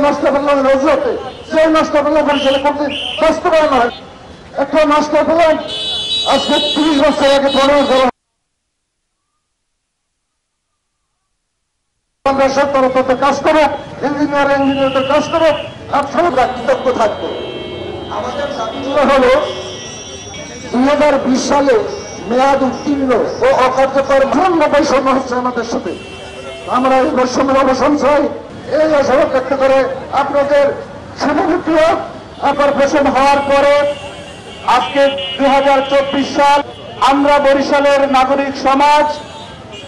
নষ্ট করলাম রোজতে, সেই নষ্ট করলাম বরিশালে করতে বাস্তবায়ন হয়। একটা নষ্ট করলাম আজকে 30 বছর আগে 15 বছর কাজ করো, ইঞ্জিনিয়ারদের কাজ করো, আর সবাই কৃতজ্ঞ থাকবো। আমাদের দাবিগুলো হলো 2020 সালে মেয়াদ উত্তীর্ণ ও অকার্যকর 90 হচ্ছে আমাদের সাথে। আমরা এই বৈষম্যের অবসান চাই। এই আশা ব্যক্ত করে আপনাদের শুভবুদ্ধি হোক। আপনার পেছন হওয়ার পরে আজকে 2024 সাল আমরা বরিশালের নাগরিক সমাজ,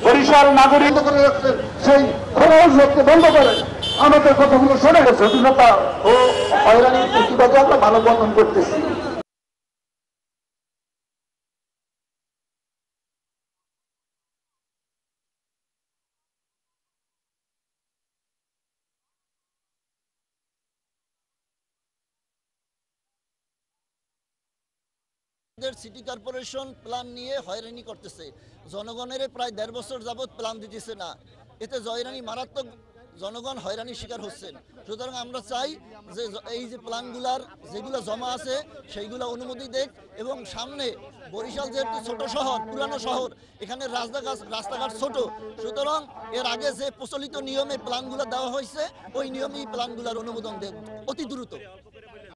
বরিশাল নাগরিক করে রাখতে সেই খরচ রাখতে বন্ধ করে আমাদের কথাগুলো শোনে। জটিলতা ও হয়রানির প্রতিবাদে আমরা মানববন্ধন করতেছি। সিটি কর্পোরেশন প্ল্যান নিয়ে হয়রানি করতেছে, জনগণের প্রায় 1.5 বছর যাবৎ প্ল্যান দিতেছে না, এতে মারাত্মক জনগণ হয়রানির শিকার হচ্ছেন। সুতরাং আমরা চাই যে এই যে প্ল্যানগুলার যেগুলো জমা আছে সেইগুলো অনুমতি দেখ, এবং সামনে বরিশাল যেহেতু ছোট শহর, পুরানো শহর, এখানে রাস্তাঘাট ছোট, সুতরাং এর আগে যে প্রচলিত নিয়মে প্ল্যানগুলো দেওয়া হয়েছে ওই নিয়মেই প্ল্যানগুলোর অনুমোদন দেন অতি দ্রুত।